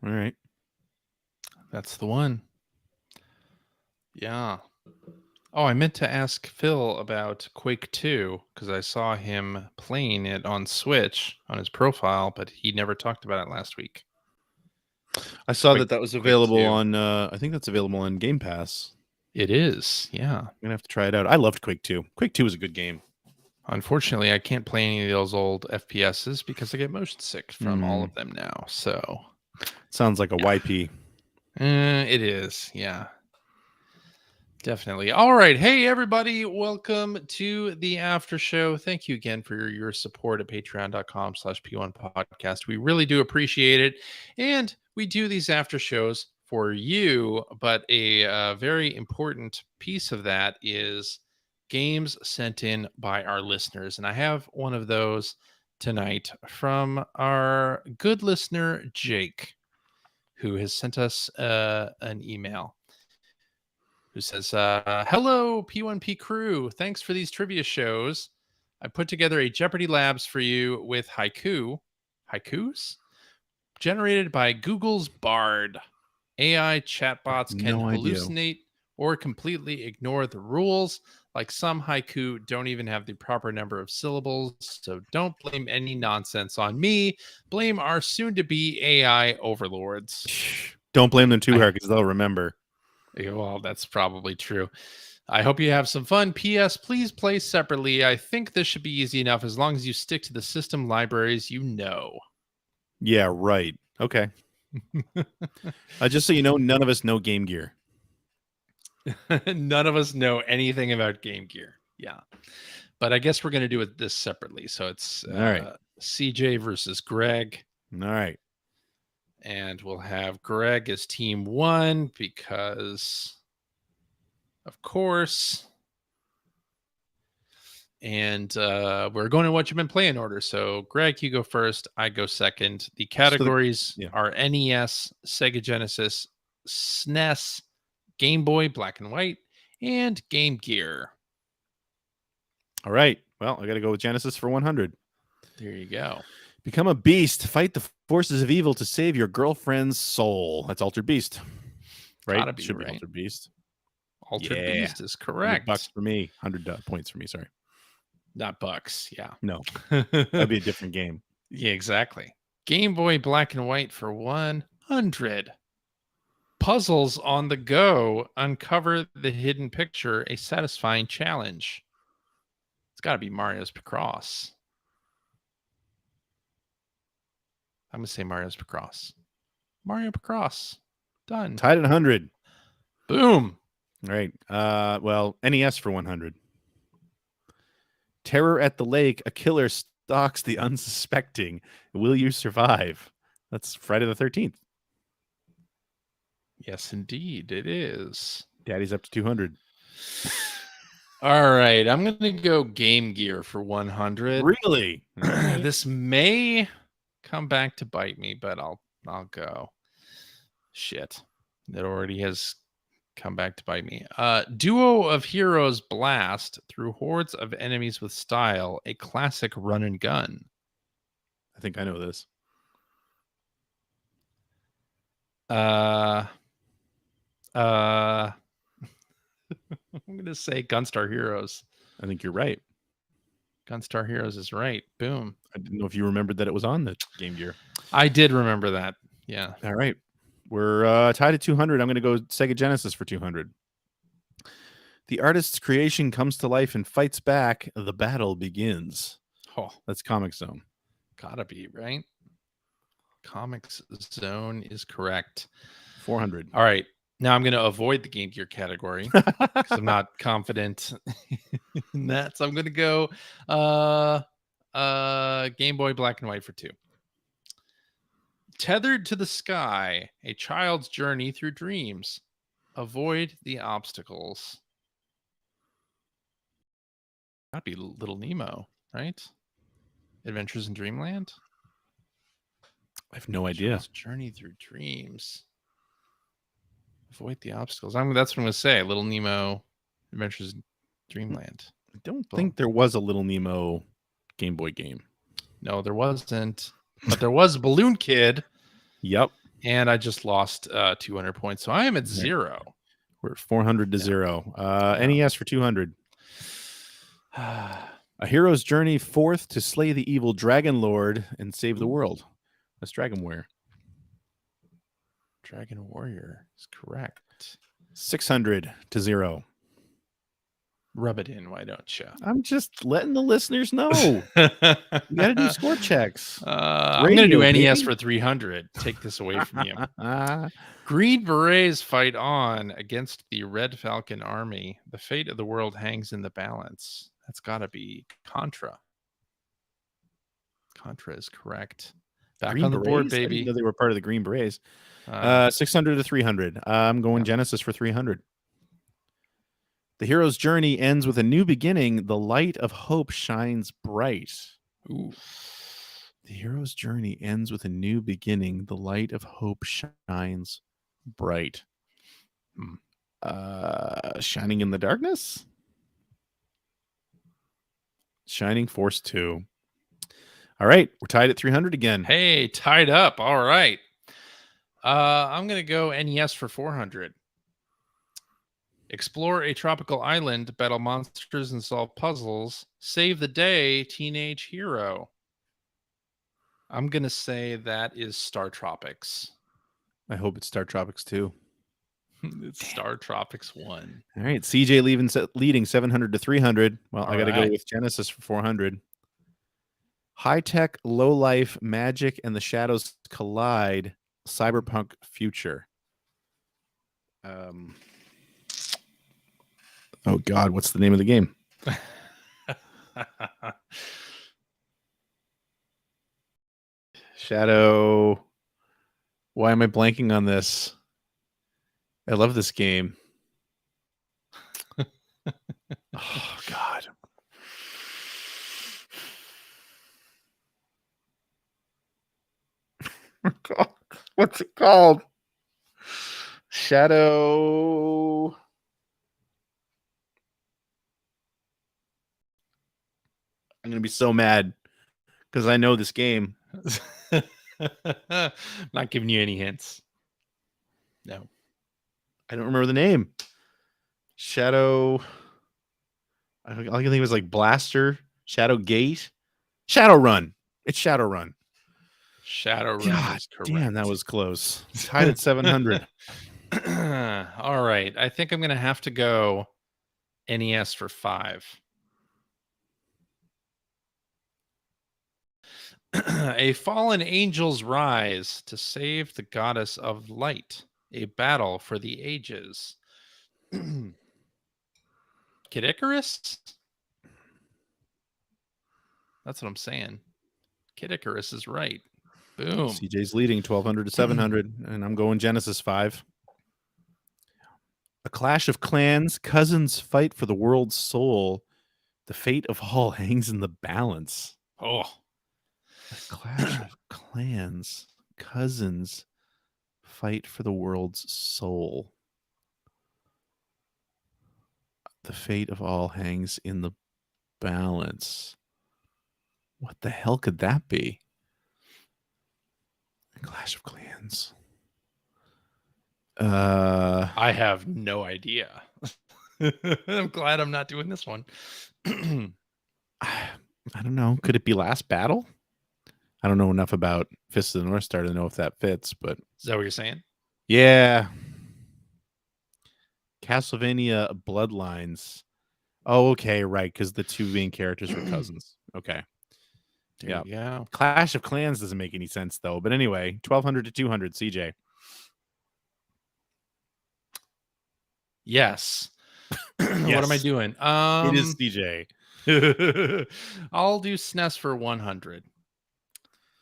All right. That's the one. Yeah. Oh, I meant to ask Phil about Quake 2 because I saw him playing it on Switch on his profile, but he never talked about it last week. I saw Quake, that was Quake available 2. on, I think that's available on Game Pass. It is, yeah. I'm going to have to try it out. I loved Quake 2. Quake 2 was a good game. Unfortunately, I can't play any of those old FPSs because I get motion sick from all of them now. So Sounds like a YP. it is, yeah. Definitely. All right. Hey, everybody. Welcome to the after show. Thank you again for your support at patreon.com/P1 podcast. We really do appreciate it. And we do these after shows for you. But a very important piece of that is games sent in by our listeners. And I have one of those tonight from our good listener, Jake, who has sent us an email who says, hello, P1P crew. Thanks for these trivia shows. I put together a Jeopardy Labs for you with haikus generated by Google's Bard. AI chatbots can No idea. hallucinate or completely ignore the rules. Like some haiku don't even have the proper number of syllables, so don't blame any nonsense on me. Blame our soon-to-be AI overlords. Don't blame them too hard because they'll remember. Well, that's probably true. I hope you have some fun. P.S. Please play separately. I think this should be easy enough as long as you stick to the system libraries you know. Yeah, right. Okay. Just so you know, none of us know Game Gear. None of us know anything about Game Gear. Yeah. But I guess we're going to do it this separately. So it's All right. CJ versus Greg. All right. And we'll have Greg as team one because, of course. And we're going to what you've been playing order. So, Greg, you go first. I go second. The categories are NES, Sega Genesis, SNES, Game Boy, Black and White, and Game Gear. All right. Well, I got to go with Genesis for 100. There you go. Become a beast. Fight the forces of evil to save your girlfriend's soul. That's Altered Beast. Right? Gotta be Should right. be Altered Beast. Altered Beast is correct. $100 for me. 100 points for me. Sorry. Not bucks. Yeah. No. That'd be a different game. Yeah, exactly. Game Boy Black and White for 100. Puzzles on the go. Uncover the hidden picture. A satisfying challenge. It's got to be Mario's Picross. I'm going to say Mario's Picross. Mario Picross. Done. Tied at 100. Boom. All right. Well, NES for 100. Terror at the Lake. A killer stalks the unsuspecting. Will you survive? That's Friday the 13th. Yes, indeed. It is. Daddy's up to 200. All right. I'm going to go Game Gear for 100. Really? This may come back to bite me, but I'll go. Shit. It already has come back to bite me. Duo of Heroes blast through hordes of enemies with style, a classic run and gun. I think I know this. I'm going to say Gunstar Heroes. I think you're right. Gunstar Heroes is right. Boom. I didn't know if you remembered that it was on the Game Gear. I did remember that. Yeah. All right. We're tied at 200. I'm going to go Sega Genesis for 200. The artist's creation comes to life and fights back. The battle begins. Oh, that's Comic Zone. Gotta be, right? Comics Zone is correct. 400. All right. Now I'm going to avoid the Game Gear category because I'm not confident in that. So I'm going to go Game Boy Black and White for 2. Tethered to the Sky, a child's journey through dreams. Avoid the obstacles. That'd be Little Nemo, right? Adventures in Dreamland? I have no idea. Child's journey through dreams. Avoid the obstacles. That's what I'm going to say. Little Nemo, Adventures in Dreamland. I don't think there was a Little Nemo Game Boy game. No, there wasn't. But there was Balloon Kid. Yep. And I just lost 200 points. So I am at 0. We're at 400 to 0. NES for 200. A hero's journey forth to slay the evil dragon lord and save the world. That's Dragon Warrior. Dragon Warrior is correct. 600 to 0. Rub it in, why don't you? I'm just letting the listeners know. You got to do score checks. I'm going to do NES for 300. Take this away from you. Green Berets fight on against the Red Falcon army. The fate of the world hangs in the balance. That's got to be Contra. Contra is correct. Back Green on the Berets? board, I baby. didn't know they were part of the Green Berets. 600 to 300. I'm going Genesis for 300. The hero's journey ends with a new beginning. The light of hope shines bright. Ooh. The hero's journey ends with a new beginning. The light of hope shines bright. Shining in the darkness? Shining Force 2. All right, we're tied at 300 again. Hey, tied up. All right. I'm going to go NES for 400. Explore a tropical island, battle monsters, and solve puzzles. Save the day, teenage hero. I'm going to say that is Star Tropics. I hope it's Star Tropics 2. It's Star Tropics 1. All right, CJ leading 700 to 300. Well, I got to go with Genesis for 400. High-tech, low-life, magic, and the shadows collide. Cyberpunk future. Oh, God, what's the name of the game? Shadow. Why am I blanking on this? I love this game. Oh, God. What's it called? Shadow. I'm going to be so mad because I know this game. Not giving you any hints. No. I don't remember the name. Shadow. All I can think was like Blaster, Shadow Gate, Shadowrun. It's Shadowrun. Shadowrun is correct. Damn, that was close. Tied at 700. All right. I think I'm going to have to go NES for 5. A fallen angel's rise to save the goddess of light. A battle for the ages. Kid Icarus? That's what I'm saying. Kid Icarus is right. Boom. CJ's leading 1200 to 700, and I'm going Genesis 5. A clash of clans, cousins fight for the world's soul. The fate of all hangs in the balance. Oh. A clash of clans, cousins fight for the world's soul. The fate of all hangs in the balance. What the hell could that be? A Clash of Clans. I have no idea. I'm glad I'm not doing this one. I don't know. Could it be Last Battle? I don't know enough about Fist of the North Star to know if that fits, but is that what you're saying? Yeah. Castlevania Bloodlines. Oh, okay, right, because the two main characters were cousins. Okay. There you go. Clash of Clans doesn't make any sense, though. But anyway, 1200 to 200, CJ. Yes. What am I doing? It is CJ. I'll do SNES for 100.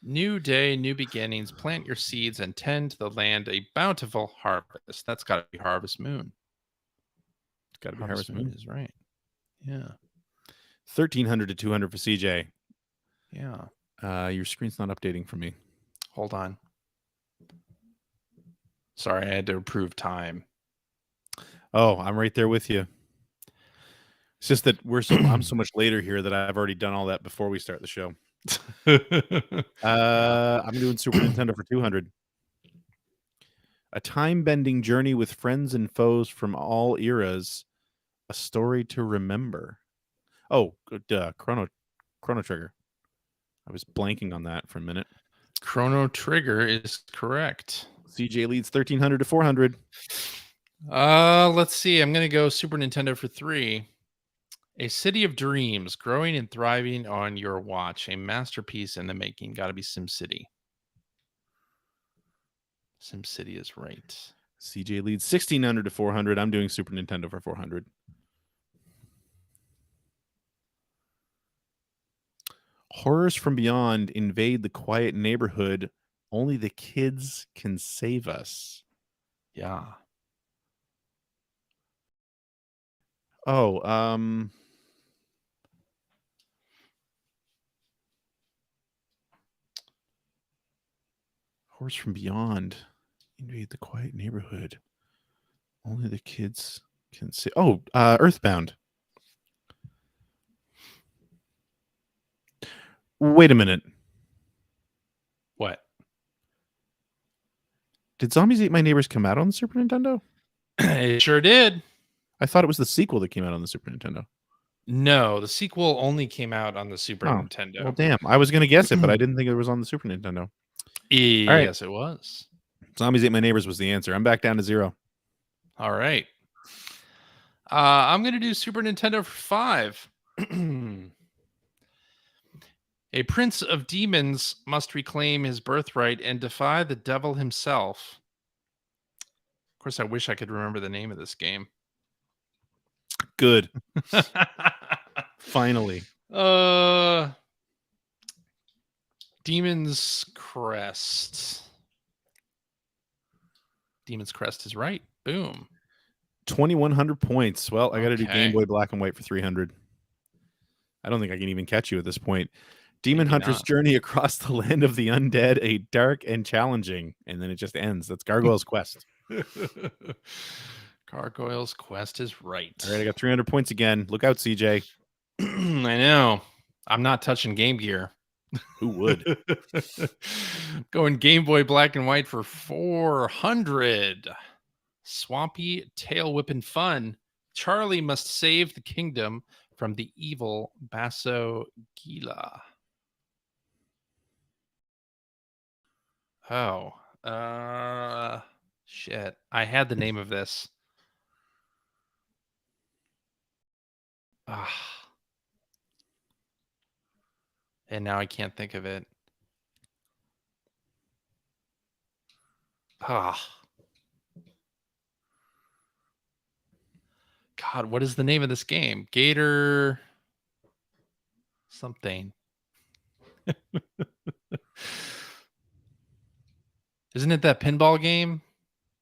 New day, new beginnings. Plant your seeds and tend the land a bountiful harvest. That's got to be Harvest Moon. Got to be Harvest Moon. Is right. Yeah. 1300 to 200 for CJ. Yeah. Your screen's not updating for me. Hold on. Sorry, I had to approve time. Oh, I'm right there with you. It's just that I'm so much later here that I've already done all that before we start the show. I'm doing Super Nintendo for 200. A time-bending journey with friends and foes from all eras. A story to remember. Oh, Chrono Trigger. I was blanking on that for a minute. Chrono Trigger is correct. CJ leads 1,300 to 400. Let's see. I'm going to go Super Nintendo for 3. A City of Dreams, growing and thriving on your watch. A masterpiece in the making. Got to be SimCity. SimCity is right. CJ leads 1,600 to 400. I'm doing Super Nintendo for 400. Horrors from beyond invade the quiet neighborhood. Only the kids can save us. Yeah. Oh, Horrors from beyond invade the quiet neighborhood. Only the kids can save. Oh, Earthbound. Wait a minute. What? Did Zombies Ate My Neighbors come out on the Super Nintendo? It sure did. I thought it was the sequel that came out on the Super Nintendo. No, the sequel only came out on the Super Nintendo. Well, damn. I was going to guess it, but I didn't think it was on the Super Nintendo. Yes, it was. Zombies Ate My Neighbors was the answer. I'm back down to 0. All right. I'm going to do Super Nintendo for 5. A prince of demons must reclaim his birthright and defy the devil himself. Of course, I wish I could remember the name of this game. Good. Finally. Demon's Crest. Demon's Crest is right. Boom. 2,100 points. Well, I got to do Okay. Game Boy Black and White for 300. I don't think I can even catch you at this point. Demon Maybe Hunter's not. journey across the land of the undead, a dark and challenging, and then it just ends. That's Gargoyle's Quest. Gargoyle's Quest is right. All right, I got 300 points again. Look out, CJ. I know. I'm not touching Game Gear. Who would? Going Game Boy Black and White for 400. Swampy tail whipping fun. Charlie must save the kingdom from the evil Basso Gila. Oh, shit. I had the name of this. And now I can't think of it. God, what is the name of this game? Gator something. Isn't it that pinball game?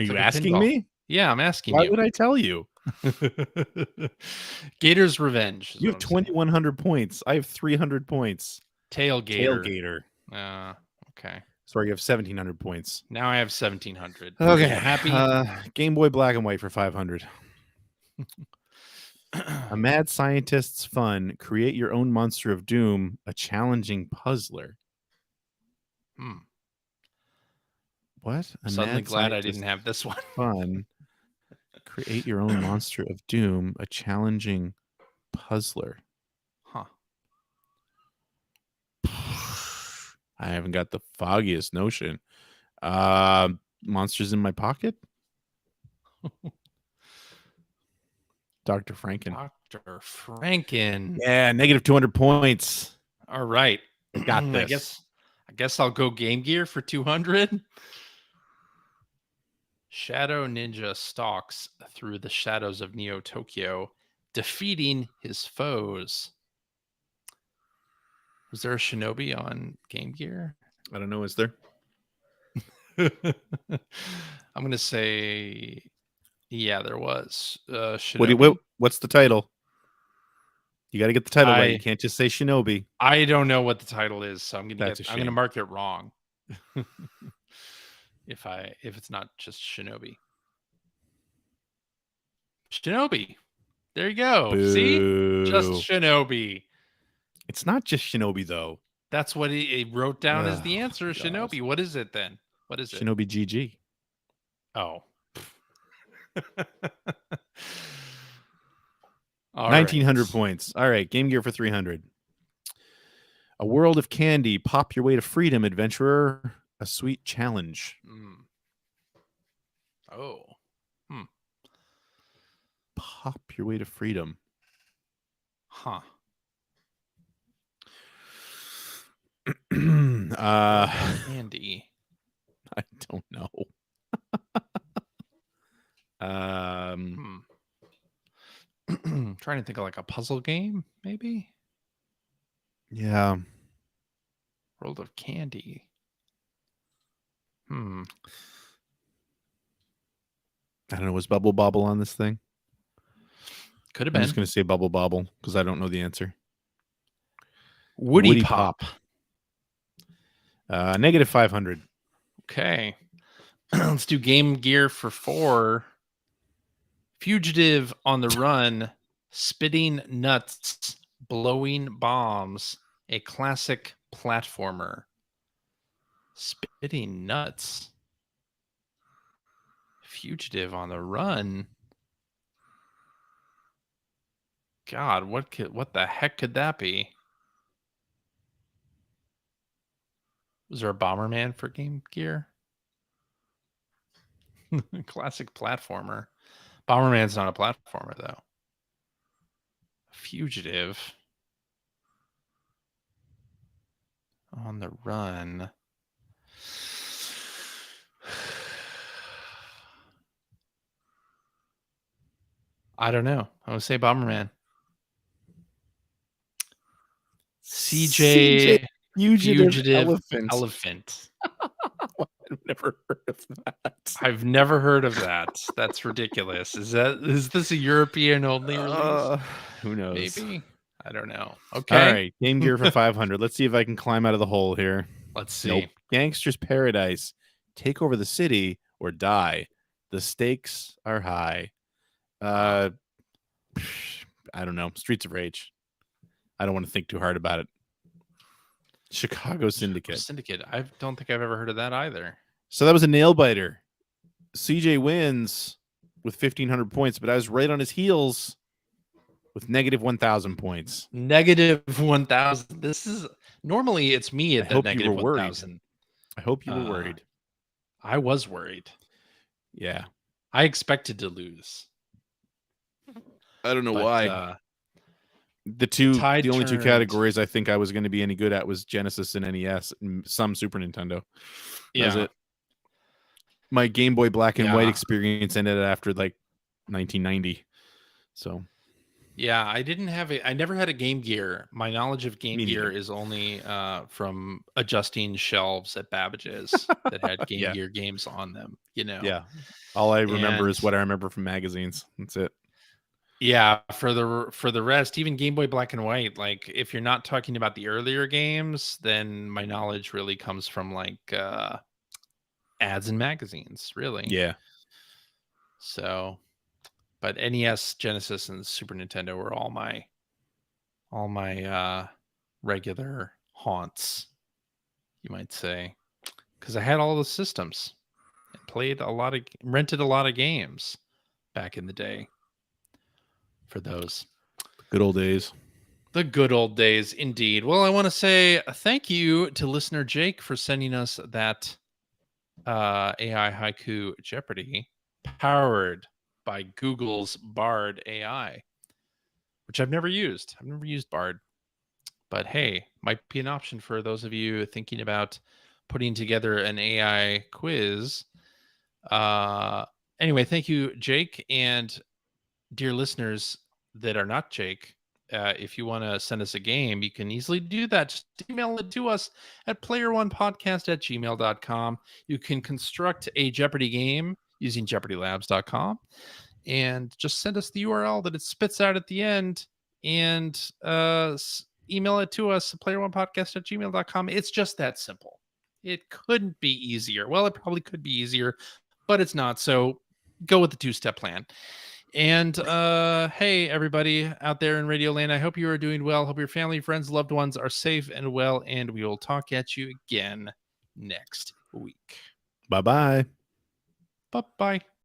Are you asking me? Yeah, I'm asking Why you. would I tell you? Gator's Revenge. You have 2,100 points. I have 300 points. Tailgater. Okay. Sorry, you have 1,700 points. Now I have 1,700. Okay. Happy? Game Boy Black and White for 500. A mad scientist's fun. Create your own monster of doom. A challenging puzzler. What? I'm suddenly glad I didn't have this one. Fun. Create your own monster of doom. A challenging puzzler. Huh. I haven't got the foggiest notion. Monsters in my pocket? Dr. Franken. Dr. Franken. Yeah, negative 200 points. All right. Got this. I guess I'll go Game Gear for 200. Shadow Ninja stalks through the shadows of Neo Tokyo, defeating his foes. Was there a Shinobi on Game Gear? I don't know. Is there? I'm going to say, yeah, there was. What's the title? You got to get the title right. You can't just say Shinobi. I don't know what the title is, so I'm going to mark it wrong. if it's not just Shinobi. Shinobi. There you go. Boo. See? Just Shinobi. It's not just Shinobi, though. That's what he wrote down as the answer. God. Shinobi. What is it then? What is it? Shinobi GG. Oh. All 1,900 right. points. All right, Game Gear for 300. A world of candy. Pop your way to freedom, adventurer. A sweet challenge. Mm. Oh. Hmm. Pop your way to freedom. Huh. World of candy. I don't know. Trying to think of like a puzzle game, maybe? Yeah. World of candy. Hmm. I don't know. Was Bubble Bobble on this thing? Could have I'm been. just going to say Bubble Bobble because I don't know the answer. Woody Pop. Negative 500. Okay. Let's do Game Gear for 4. Fugitive on the run, spitting nuts, blowing bombs, a classic platformer. Spitting nuts. Fugitive on the run. God, what the heck could that be? Was there a Bomberman for Game Gear? Classic platformer. Bomberman's not a platformer though. Fugitive on the run. I don't know. I would say Bomberman. CJ Fugitive Elephant. I've never heard of that. I've never heard of that. That's ridiculous. Is this a European only release? Who knows? Maybe. I don't know. All Okay. right, Game Gear for 500. Let's see if I can climb out of the hole here. Let's see. Nope. Gangster's Paradise. Take over the city or die. The stakes are high. I don't know. Streets of Rage. I don't want to think too hard about it. Chicago Syndicate. I don't think I've ever heard of that either. So that was a nail biter. CJ wins with 1,500 points, but I was right on his heels with negative 1,000 points. Negative 1,000. This is normally it's me at the negative 1,000. I hope you were worried. I was worried. Yeah. I expected to lose. I don't know why. The only two categories I think I was going to be any good at was Genesis and NES and some Super Nintendo. That was it. My Game Boy Black and White experience ended after like 1990. So yeah, I never had a Game Gear. My knowledge of Game Gear is only from adjusting shelves at Babbage's that had Game Gear games on them, Yeah. All I remember is what I remember from magazines. That's it. Yeah, for the rest, even Game Boy Black and White, like if you're not talking about the earlier games, then my knowledge really comes from like ads and magazines, really. Yeah. So, but NES, Genesis, and Super Nintendo were all my regular haunts, you might say, because I had all the systems and rented a lot of games back in the day. For those good old days. The good old days, indeed. Well, I want to say thank you to listener Jake for sending us that AI Haiku Jeopardy powered by Google's Bard AI, which I've never used. I've never used Bard, but hey, might be an option for those of you thinking about putting together an AI quiz. Anyway, thank you, Jake, and dear listeners that are not Jake. If you want to send us a game, you can easily do that. Just email it to us at player1podcast@gmail.com. You can construct a Jeopardy game using jeopardylabs.com and just send us the URL that it spits out at the end and email it to us at player1podcast@gmail.com. It's just that simple. It couldn't be easier. Well, it probably could be easier, but it's not. So go with the two-step plan. And hey, everybody out there in Radio Land, I hope you are doing well. Hope your family, friends, loved ones are safe and well. And we will talk at you again next week. Bye-bye. Bye bye.